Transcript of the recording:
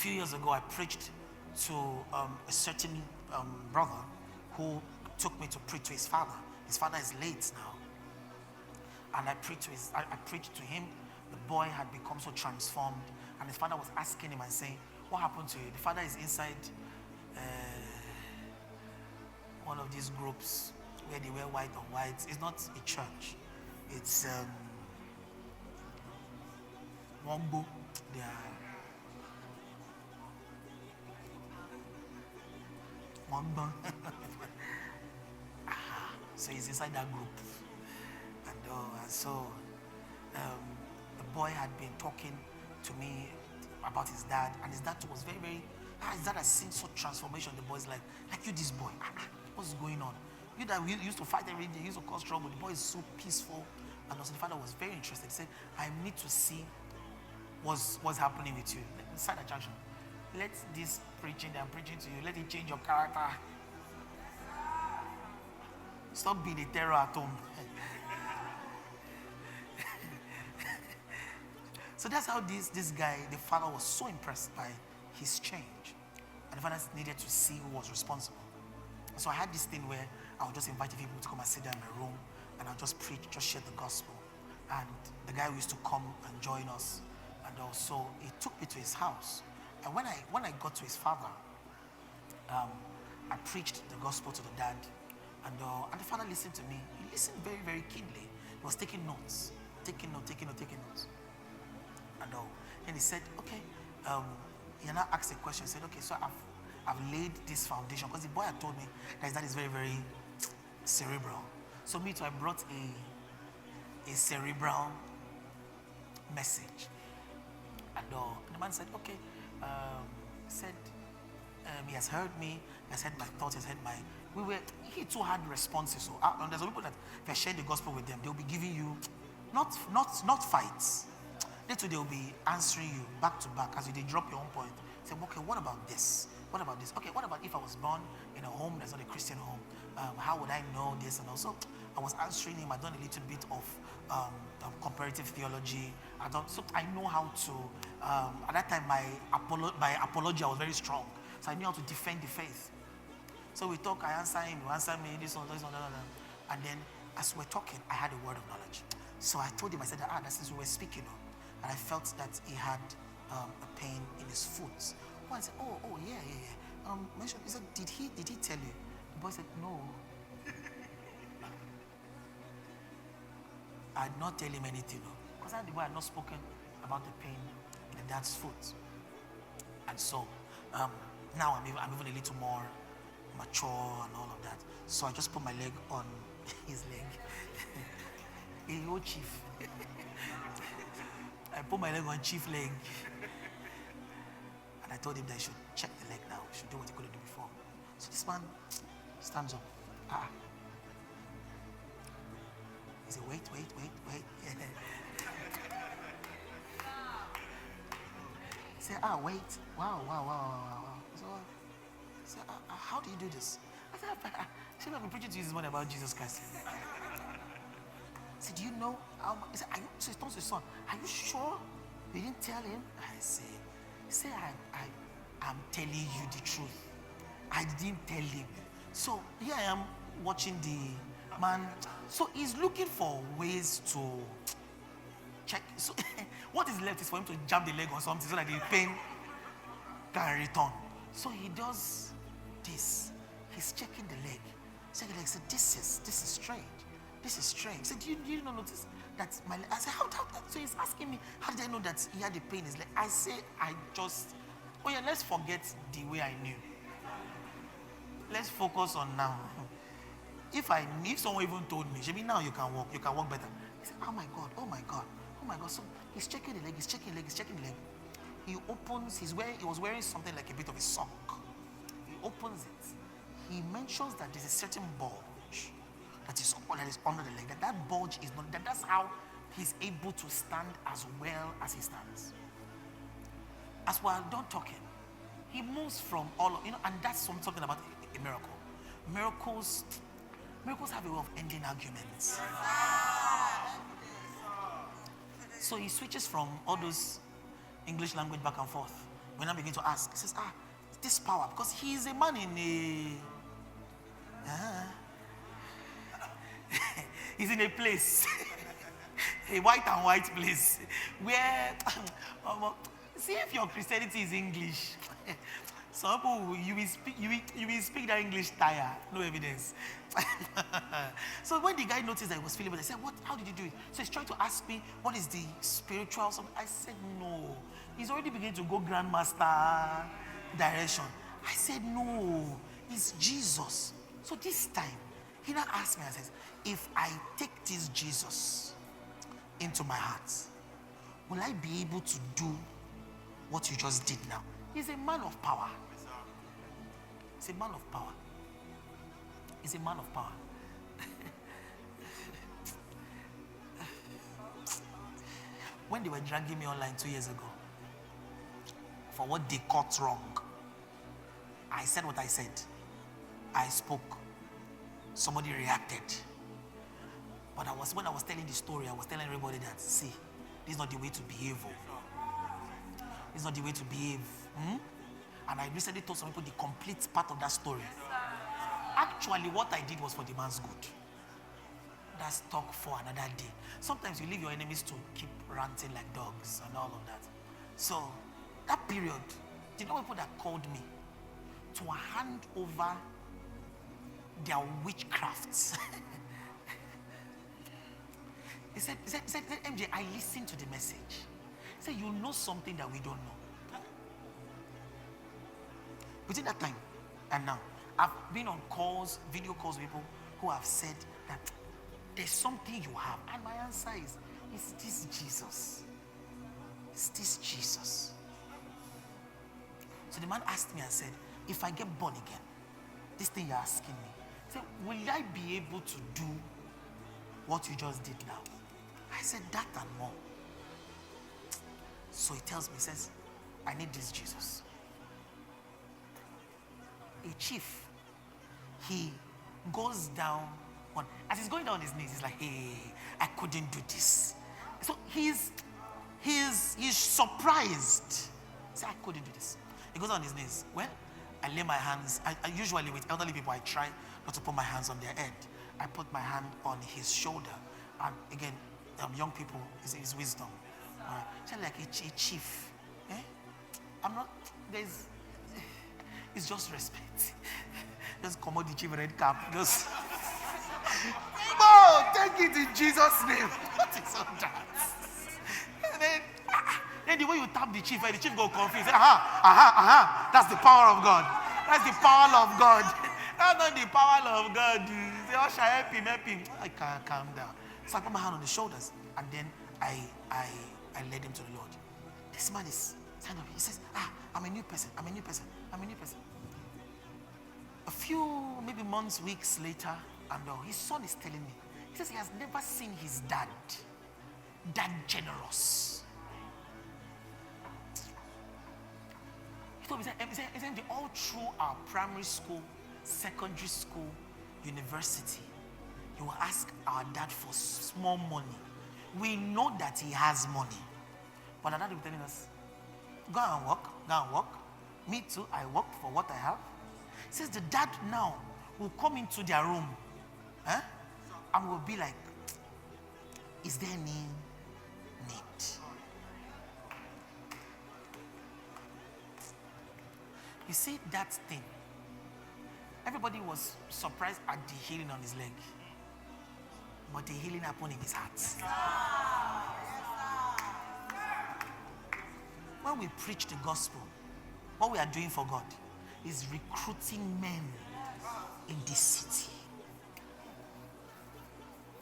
few years ago, I preached to a certain brother who took me to preach to his father. His father is late now. And I preached to him. The boy had become so transformed. And his father was asking him and saying, what happened to you? The father is inside one of these groups where they wear white on white. It's not a church. It's Wombo. They are Wombo. So he's inside that group. And so the boy had been talking to me about his dad, and his dad was very, very, his dad has seen such transformation. The boy's like you, this boy, what's going on? You that we used to fight every day, used to cause trouble. The boy is so peaceful. And also the father was very interested. He said, I need to see what's happening with you. Side attraction. Let this preaching that I'm preaching to you, let it change your character. Stop being a terror at home. So that's how this guy, the father was so impressed by his change. And the father needed to see who was responsible. So I had this thing where I would just invite people to come and sit down in my room, and I'll just preach, just share the gospel. And the guy used to come and join us. And also he took me to his house. And when I got to his father, I preached the gospel to the dad. And the father listened to me. He listened very, very keenly. He was taking notes. Taking notes. And then he said, okay, he now asked a question. He said, okay, so I've laid this foundation. Because the boy had told me that his dad is very, very cerebral. So me too, I brought a cerebral message. And the man said, okay, he has heard me, he has heard my thoughts, he has heard he too had responses. So there's some people that if I share the gospel with them, they'll be giving you, not fights. They'll be answering you back to back as they drop your own point. Say, okay, what about this? What about this? Okay, what about if I was born in a home that's not a Christian home? How would I know this? And also, I was answering him. I've done a little bit of comparative theology. So I know how to, at that time, my apology, I was very strong. So I knew how to defend the faith. So we talk, I answer him, you answer me, this one, that. And then, as we're talking, I had a word of knowledge. So I told him, I said, that's as we were speaking. And I felt that he had a pain in his foot. Oh, I said, oh, yeah. He said, did he tell you? The boy said, no. I did not tell him anything, because the boy had not spoken about the pain in the dad's foot. And so now I'm even a little more mature and all of that. So I just put my leg on his leg. Hey, yo, chief. I put my leg on chief leg. And I told him that he should check the leg now. He should do what he couldn't do before. So this man stands up. He said, wait. He said, wait. Wow. So he said, how do you do this? I said, I've been preaching to you this morning about Jesus Christ. He said, do you know? He said, so he turns to his son. Are you sure you didn't tell him? I said, I'm telling you the truth. I didn't tell him. So here I am watching the man. So he's looking for ways to check. So what is left is for him to jab the leg on something so that the pain can return. So he does this. He's checking the leg. Checking the leg. Said, this is strange. This is strange. He said, you not notice that my leg? I said, how? So he's asking me, how did I know that he had a pain in his leg? I say, let's forget the way I knew. Let's focus on now. If someone even told me, maybe now you can walk better. He said, oh my God. So he's checking the leg. He opens, he was wearing something like a bit of a sock. He opens it. He mentions that there's a certain bulge that is under the leg. That bulge is not, that's how he's able to stand as well as he stands. As we're done talking, he moves from and that's something about a miracle. Miracles have a way of ending arguments. So he switches from all those English language back and forth. When I begin to ask, he says, this power, because he is a man in he's in a place, a white and white place, where, see if your Christianity is English. Some people, you will speak that English tire, no evidence. So when the guy noticed that he was feeling bad, I said, "What? How did you do it?" So he's trying to ask me, what is the spiritual something? I said, no. He's already beginning to go grandmaster direction. I said, no, it's Jesus. So this time, he now asked me and says, if I take this Jesus into my heart, will I be able to do what you just did now? He's a man of power. He's a man of power. He's a man of power. When they were dragging me online 2 years ago for what they caught wrong, I said what I said. I spoke. Somebody reacted. But when I was telling the story, I was telling everybody that, see, this is not the way to behave. It's not the way to behave. And I recently told some people the complete part of that story. Actually, what I did was for the man's good. That's talk for another day. Sometimes you leave your enemies to keep ranting like dogs and all of that. So, that period, the number of people that called me to hand over their witchcrafts. He said, MJ, I listened to the message. He said, you know something that we don't know. Between that time and now, I've been on calls, video calls with people who have said that there's something you have. And my answer is, it's this Jesus. It's this Jesus. So the man asked me and said, if I get born again, this thing you're asking me, said, will I be able to do what you just did now? I said, that and more. So he tells me, he says, I need this Jesus. A chief, he goes down on, as he's going down on his knees, he's like, hey, I couldn't do this. So he's surprised. He said, I couldn't do this. He goes on his knees. Well, I lay my hands, I usually with elderly people, I try not to put my hands on their head. I put my hand on his shoulder. And again, young people, is wisdom. So like a chief. I'm not, it's just respect. Just come out the chief red cap. Just, no, take it in Jesus' name. What is all that? And then the way you tap the chief go confused. That's the power of God. That's the power of God. That's not the power of God. Say, oh, shall help him. I can't calm down. So I put my hand on his shoulders, and then I led him to the Lord. This man is stand up. He says, I'm a new person. A few maybe months, weeks later, and his son is telling me, he says he has never seen his dad that generous. He told me, he said, all through our primary school, secondary school, university, he will ask our dad for small money. We know that he has money. But our dad will be telling us, go and work. Me too, I work for what I have. He says the dad now will come into their room and will be like, is there any need? You see that thing? Everybody was surprised at the healing on his leg. But the healing happened in his heart. When we preach the gospel, what we are doing for God is recruiting men in this city.